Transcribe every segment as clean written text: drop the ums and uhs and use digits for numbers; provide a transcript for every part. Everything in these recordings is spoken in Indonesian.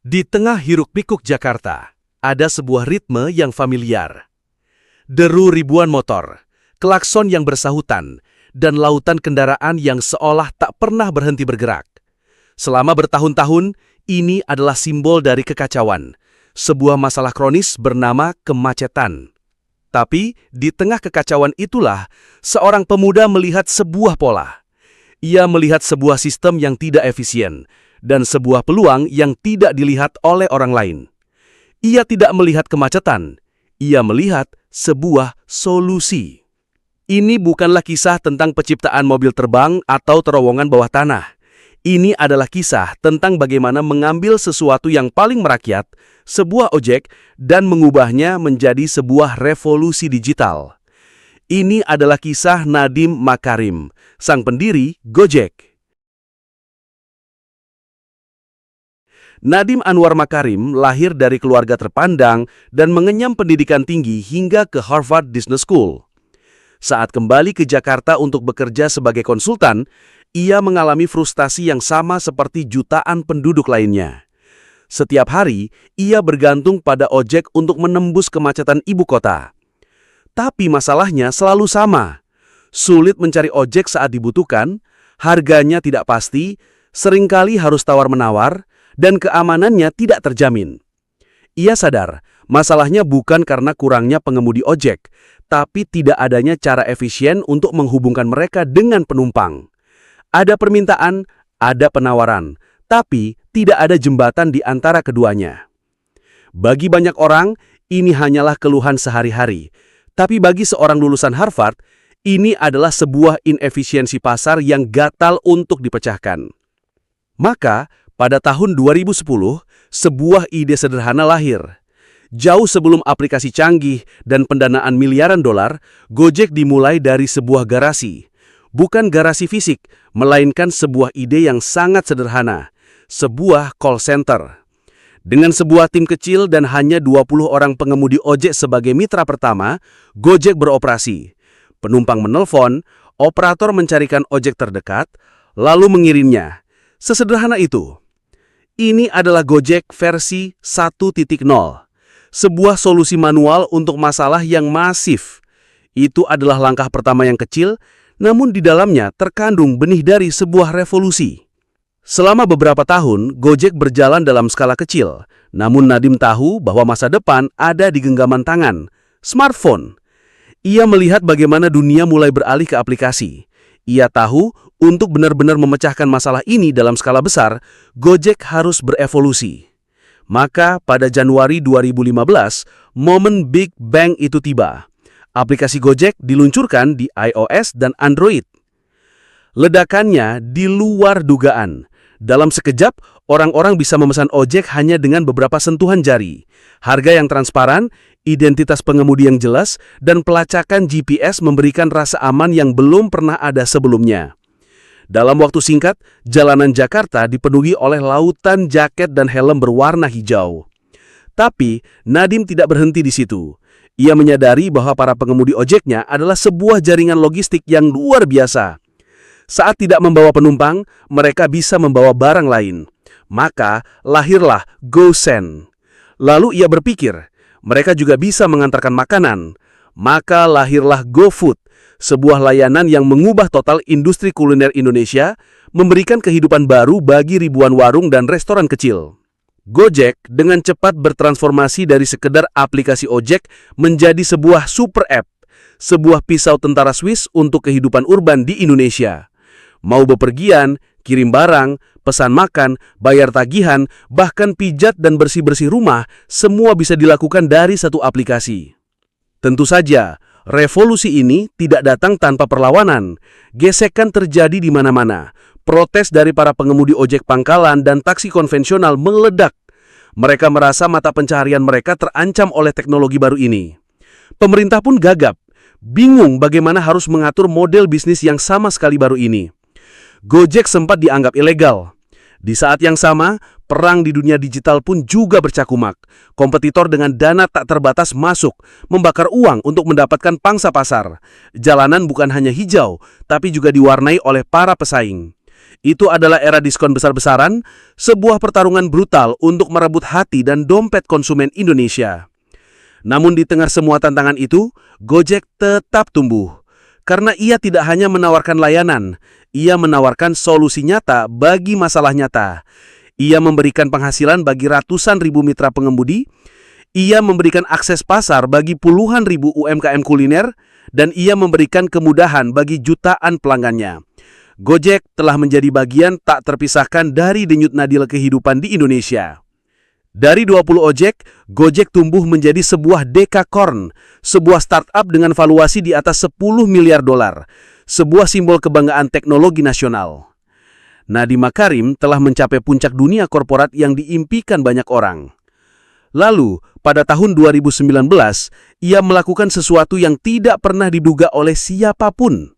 Di tengah hiruk-pikuk Jakarta, ada sebuah ritme yang familiar. Deru ribuan motor, klakson yang bersahutan, dan lautan kendaraan yang seolah tak pernah berhenti bergerak. Selama bertahun-tahun, ini adalah simbol dari kekacauan, sebuah masalah kronis bernama kemacetan. Tapi, di tengah kekacauan itulah, seorang pemuda melihat sebuah pola. Ia melihat sebuah sistem yang tidak efisien, dan sebuah peluang yang tidak dilihat oleh orang lain. Ia tidak melihat kemacetan, ia melihat sebuah solusi. Ini bukanlah kisah tentang penciptaan mobil terbang atau terowongan bawah tanah. Ini adalah kisah tentang bagaimana mengambil sesuatu yang paling merakyat, sebuah ojek, dan mengubahnya menjadi sebuah revolusi digital. Ini adalah kisah Nadiem Makarim, sang pendiri Gojek. Nadiem Anwar Makarim lahir dari keluarga terpandang dan mengenyam pendidikan tinggi hingga ke Harvard Business School. Saat kembali ke Jakarta untuk bekerja sebagai konsultan, ia mengalami frustasi yang sama seperti jutaan penduduk lainnya. Setiap hari, ia bergantung pada ojek untuk menembus kemacetan ibu kota. Tapi masalahnya selalu sama. Sulit mencari ojek saat dibutuhkan, harganya tidak pasti, seringkali harus tawar-menawar, dan keamanannya tidak terjamin. Ia sadar, masalahnya bukan karena kurangnya pengemudi ojek, tapi tidak adanya cara efisien untuk menghubungkan mereka dengan penumpang. Ada permintaan, ada penawaran, tapi tidak ada jembatan di antara keduanya. Bagi banyak orang, ini hanyalah keluhan sehari-hari. Tapi bagi seorang lulusan Harvard, ini adalah sebuah inefisiensi pasar yang gatal untuk dipecahkan. Maka, pada tahun 2010, sebuah ide sederhana lahir. Jauh sebelum aplikasi canggih dan pendanaan miliaran dolar, Gojek dimulai dari sebuah garasi. Bukan garasi fisik, melainkan sebuah ide yang sangat sederhana, sebuah call center. Dengan sebuah tim kecil dan hanya 20 orang pengemudi ojek sebagai mitra pertama, Gojek beroperasi. Penumpang menelpon, operator mencarikan ojek terdekat, lalu mengirimnya. Sesederhana itu. Ini adalah Gojek versi 1.0. Sebuah solusi manual untuk masalah yang masif. Itu adalah langkah pertama yang kecil, namun di dalamnya terkandung benih dari sebuah revolusi. Selama beberapa tahun, Gojek berjalan dalam skala kecil. Namun Nadiem tahu bahwa masa depan ada di genggaman tangan, smartphone. Ia melihat bagaimana dunia mulai beralih ke aplikasi. Ia tahu, untuk benar-benar memecahkan masalah ini dalam skala besar, Gojek harus berevolusi. Maka pada Januari 2015, momen Big Bang itu tiba. Aplikasi Gojek diluncurkan di iOS dan Android. Ledakannya di luar dugaan. Dalam sekejap, orang-orang bisa memesan ojek hanya dengan beberapa sentuhan jari. Harga yang transparan, identitas pengemudi yang jelas, dan pelacakan GPS memberikan rasa aman yang belum pernah ada sebelumnya. Dalam waktu singkat, jalanan Jakarta dipenuhi oleh lautan jaket dan helm berwarna hijau. Tapi, Nadiem tidak berhenti di situ. Ia menyadari bahwa para pengemudi ojeknya adalah sebuah jaringan logistik yang luar biasa. Saat tidak membawa penumpang, mereka bisa membawa barang lain. Maka, lahirlah GoSend. Lalu ia berpikir, mereka juga bisa mengantarkan makanan. Maka lahirlah GoFood, sebuah layanan yang mengubah total industri kuliner Indonesia, memberikan kehidupan baru bagi ribuan warung dan restoran kecil. Gojek dengan cepat bertransformasi dari sekedar aplikasi ojek menjadi sebuah super app, sebuah pisau tentara Swiss untuk kehidupan urban di Indonesia. Mau bepergian, kirim barang, pesan makan, bayar tagihan, bahkan pijat dan bersih-bersih rumah, semua bisa dilakukan dari satu aplikasi. Tentu saja, revolusi ini tidak datang tanpa perlawanan. Gesekan terjadi di mana-mana. Protes dari para pengemudi ojek pangkalan dan taksi konvensional meledak. Mereka merasa mata pencaharian mereka terancam oleh teknologi baru ini. Pemerintah pun gagap, bingung bagaimana harus mengatur model bisnis yang sama sekali baru ini. Gojek sempat dianggap ilegal. Di saat yang sama, perang di dunia digital pun juga bercakumak. Kompetitor dengan dana tak terbatas masuk, membakar uang untuk mendapatkan pangsa pasar. Jalanan bukan hanya hijau, tapi juga diwarnai oleh para pesaing. Itu adalah era diskon besar-besaran, sebuah pertarungan brutal untuk merebut hati dan dompet konsumen Indonesia. Namun di tengah semua tantangan itu, Gojek tetap tumbuh. Karena ia tidak hanya menawarkan layanan, ia menawarkan solusi nyata bagi masalah nyata. Ia memberikan penghasilan bagi ratusan ribu mitra pengemudi, ia memberikan akses pasar bagi puluhan ribu UMKM kuliner, dan ia memberikan kemudahan bagi jutaan pelanggannya. Gojek telah menjadi bagian tak terpisahkan dari denyut nadi kehidupan di Indonesia. Dari 20 ojek, Gojek tumbuh menjadi sebuah dekakorn, sebuah startup dengan valuasi di atas 10 miliar dolar, sebuah simbol kebanggaan teknologi nasional. Nadiem Makarim telah mencapai puncak dunia korporat yang diimpikan banyak orang. Lalu, pada tahun 2019, ia melakukan sesuatu yang tidak pernah diduga oleh siapapun.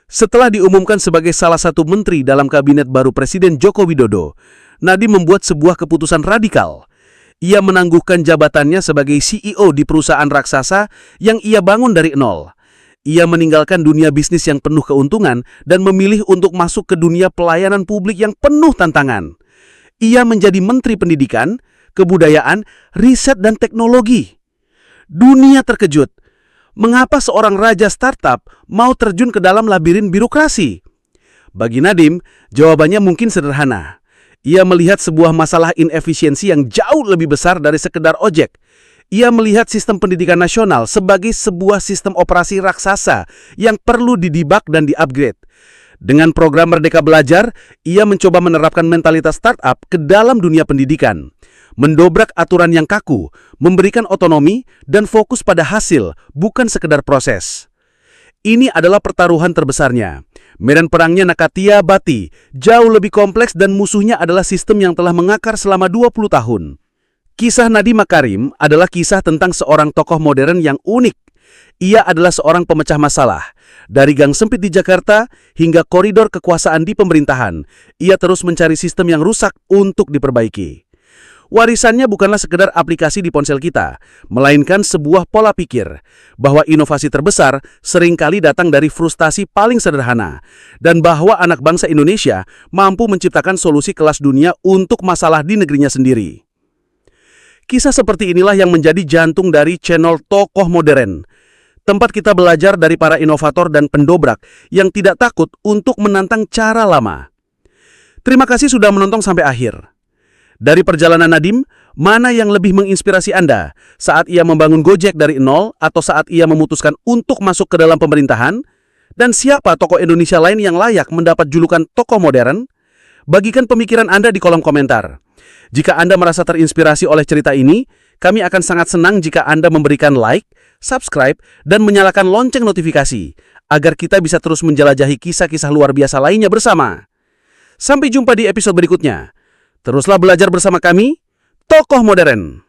Setelah diumumkan sebagai salah satu menteri dalam kabinet baru Presiden Joko Widodo, Nadiem membuat sebuah keputusan radikal. Ia menangguhkan jabatannya sebagai CEO di perusahaan raksasa yang ia bangun dari nol. Ia meninggalkan dunia bisnis yang penuh keuntungan dan memilih untuk masuk ke dunia pelayanan publik yang penuh tantangan. Ia menjadi Menteri Pendidikan, Kebudayaan, Riset dan Teknologi. Dunia terkejut. Mengapa seorang raja startup mau terjun ke dalam labirin birokrasi? Bagi Nadiem, jawabannya mungkin sederhana. Ia melihat sebuah masalah inefisiensi yang jauh lebih besar dari sekedar ojek. Ia melihat sistem pendidikan nasional sebagai sebuah sistem operasi raksasa yang perlu didibak dan di-upgrade. Dengan program Merdeka Belajar, ia mencoba menerapkan mentalitas startup ke dalam dunia pendidikan. Mendobrak aturan yang kaku, memberikan otonomi, dan fokus pada hasil, bukan sekedar proses. Ini adalah pertaruhan terbesarnya. Medan perangnya Nakatia Bati, jauh lebih kompleks dan musuhnya adalah sistem yang telah mengakar selama 20 tahun. Kisah Nadiem Makarim adalah kisah tentang seorang tokoh modern yang unik. Ia adalah seorang pemecah masalah. Dari gang sempit di Jakarta hingga koridor kekuasaan di pemerintahan, ia terus mencari sistem yang rusak untuk diperbaiki. Warisannya bukanlah sekedar aplikasi di ponsel kita, melainkan sebuah pola pikir bahwa inovasi terbesar seringkali datang dari frustasi paling sederhana, dan bahwa anak bangsa Indonesia mampu menciptakan solusi kelas dunia untuk masalah di negerinya sendiri. Kisah seperti inilah yang menjadi jantung dari channel Tokoh Modern, tempat kita belajar dari para inovator dan pendobrak yang tidak takut untuk menantang cara lama. Terima kasih sudah menonton sampai akhir. Dari perjalanan Nadiem, mana yang lebih menginspirasi Anda saat ia membangun Gojek dari nol atau saat ia memutuskan untuk masuk ke dalam pemerintahan? Dan siapa tokoh Indonesia lain yang layak mendapat julukan tokoh modern? Bagikan pemikiran Anda di kolom komentar. Jika Anda merasa terinspirasi oleh cerita ini, kami akan sangat senang jika Anda memberikan like, subscribe, dan menyalakan lonceng notifikasi agar kita bisa terus menjelajahi kisah-kisah luar biasa lainnya bersama. Sampai jumpa di episode berikutnya. Teruslah belajar bersama kami, Tokoh Modern.